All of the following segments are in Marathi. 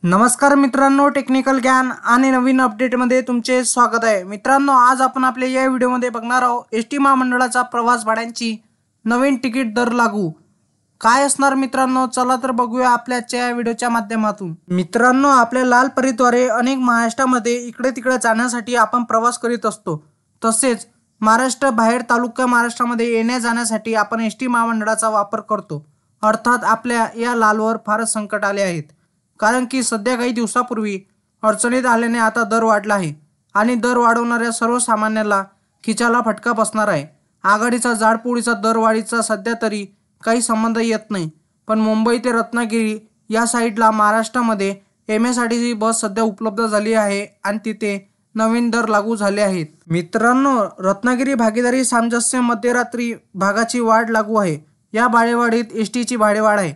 नमस्कार मित्रांनो, टेक्निकल ज्ञान आणि नवीन अपडेटमध्ये तुमचे स्वागत आहे। मित्रांनो, आज आपण आपल्या या व्हिडिओमध्ये बघणार आहोत एसटी महामंडळाचा प्रवास भाड्यांची नवीन तिकीट दर लागू काय असणार। मित्रांनो, चला तर बघूया आपल्याच्या व्हिडिओच्या माध्यमातून। मित्रांनो, आपल्या लाल परीद्वारे अनेक महाराष्ट्रामध्ये इकडे तिकडे जाण्यासाठी आपण प्रवास करीत असतो। तसेच महाराष्ट्र बाहेर तालुका महाराष्ट्रामध्ये येण्या जाण्यासाठी आपण एसटी महामंडळाचा वापर करतो। अर्थात आपल्या या लालवर फारच संकट आले आहेत, कारण की सध्या काही दिवसापूर्वी अडचणीत आल्याने आता दर वाढला आहे आणि दर वाढवणाऱ्या सर्वसामान्याला खिचाला फटका बसणार आहे। आघाडीचा जाडपोळीचा दरवाढीचा सध्या तरी काही संबंध येत नाही, पण मुंबई ते रत्नागिरी या साईडला महाराष्ट्रामध्ये MSRTC बस सध्या उपलब्ध झाली आहे आणि तिथे नवीन दर लागू झाले आहेत। मित्रांनो, रत्नागिरी भागीदारी सामंजस्य मध्यरात्री भागाची वाढ लागू आहे। या भाडेवाढीत एसटीची भाडेवाढ आहे।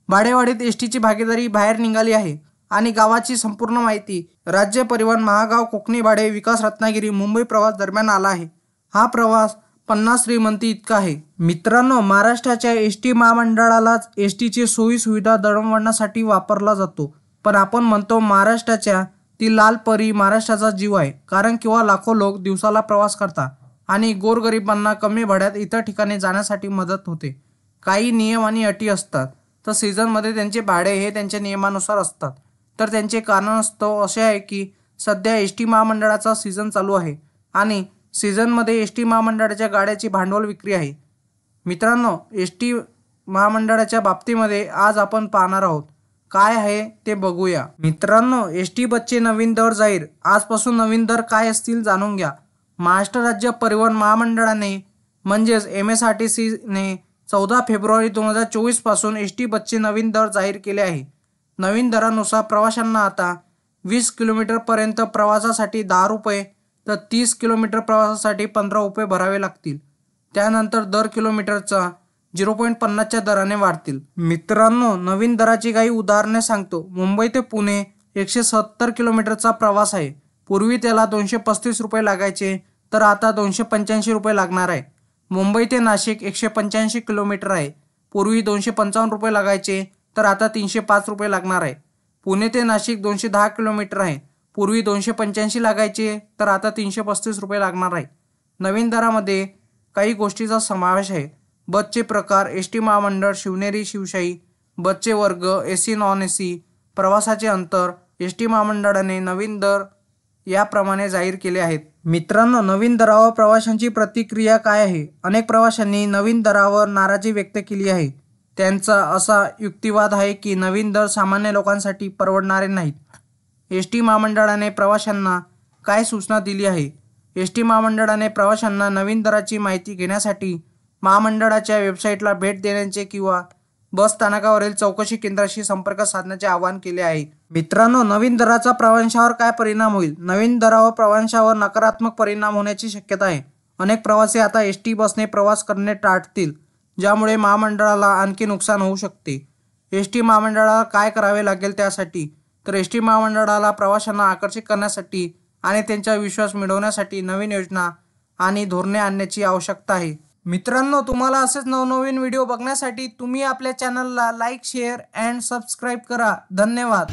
भाडेवाढीत एसटीची भागीदारी बाहेर निघाली आहे आणि गावाची संपूर्ण माहिती राज्य परिवहन महागाव कोकणी भाडे विकास रत्नागिरी मुंबई प्रवास दरम्यान आला आहे। हा प्रवास 50 श्रीमंती इतका आहे। मित्रांनो, महाराष्ट्राच्या एसटी महामंडळालाच एसटीची सोयी सुविधा दळणवळणासाठी वापरला जातो, पण आपण म्हणतो महाराष्ट्राच्या ती लाल परी महाराष्ट्राचा जीव आहे, कारण किंवा लाखो लोक दिवसाला प्रवास करतात आणि गोरगरिबांना कमी भाड्यात इतर ठिकाणी जाण्यासाठी मदत होते। काही नियम आणि अटी असतात, तर सीझनमध्ये त्यांचे भाडे हे त्यांच्या नियमानुसार असतात। तर त्यांचे कारणास्तव असे आहे की सध्या एसटी महामंडळाचा सीझन चालू आहे आणि सीझनमध्ये एसटी महामंडळाच्या गाड्याची भांडवल विक्री आहे। मित्रांनो, एसटी महामंडळाच्या बाबतीमध्ये आज आपण पाहणार आहोत काय आहे ते बघूया। मित्रांनो, एसटी बसचे नवीन दर जाहीर। आजपासून नवीन दर काय असतील जाणून घ्या। महाराष्ट्र राज्य परिवहन महामंडळाने म्हणजेच MSRTCने 14 फेब्रुवारी 2024 पासून एसटी बसचे नवीन दर जाहीर केले आहे। नवीन दरानुसार प्रवाशांना आता 20 किलोमीटर पर्यंत प्रवासासाठी 10 रुपये तर 30 किलोमीटर प्रवासासाठी 15 रुपये भरावे लागतील। त्यानंतर दर किलोमीटरचा 0.50 च्या दराने वाढतील। मित्रांनो, नवीन दराची काही उदाहरणे सांगतो। मुंबई ते पुणे 170 किलोमीटरचा प्रवास आहे। पूर्वी त्याला 235 रुपये लागायचे, तर आता 285 रुपये लागणार आहे। मुंबई ते नाशिक 185 किलोमीटर आहे। पूर्वी 255 रुपये लागायचे, तर आता 305 रुपये लागणार आहे। पुणे ते नाशिक 210 किलोमीटर आहे। पूर्वी 285 लागायचे, तर आता 335 रुपये लागणार आहे। नवीन दरामध्ये काही गोष्टीचा समावेश आहे। बसचे प्रकार, एसटी महामंडळ, शिवनेरी, शिवशाही, बसचे वर्ग, AC नॉन AC, प्रवासाचे अंतर। एसटी महामंडळाने नवीन दर याप्रमाणे जाहीर केले आहेत। मित्रांनो, नवीन दरावर प्रवाशांची प्रतिक्रिया काय आहे? अनेक प्रवाशांनी नवीन दरावर नाराजी व्यक्त केली आहे। त्यांचा असा युक्तिवाद आहे की नवीन दर सामान्य लोकांसाठी परवडणारे नाहीत। एसटी महामंडळाने प्रवाशांना काय सूचना दिली आहे? एसटी महामंडळाने प्रवाशांना नवीन दराची माहिती घेण्यासाठी महामंडळाच्या वेबसाईटला भेट देण्याचे किंवा बस स्थानकावरील चौकशी केंद्राशी संपर्क साधण्याचे आवाहन केले आहे। मित्रांनो, नवीन दराचा प्रवाशांवर काय परिणाम होईल? नवीन दरावर प्रवाशांवर नकारात्मक परिणाम होण्याची शक्यता आहे। अनेक प्रवासी आता एसटी बसने प्रवास करणे टाळतील, ज्यामुळे महामंडळाला आणखी नुकसान होऊ शकते। एसटी महामंडळाला काय करावे लागेल त्यासाठी? तर एसटी महामंडळाला प्रवाशांना आकर्षित करण्यासाठी आणि त्यांचा विश्वास मिळवण्यासाठी नवीन योजना आणि धोरणे आणण्याची आवश्यकता आहे। मित्रांनो, तुम्हाला असेच नवनवीन व्हिडिओ बघण्यासाठी तुम्ही आपल्या चॅनलला लाईक, शेअर अँड सबस्क्राईब करा। धन्यवाद।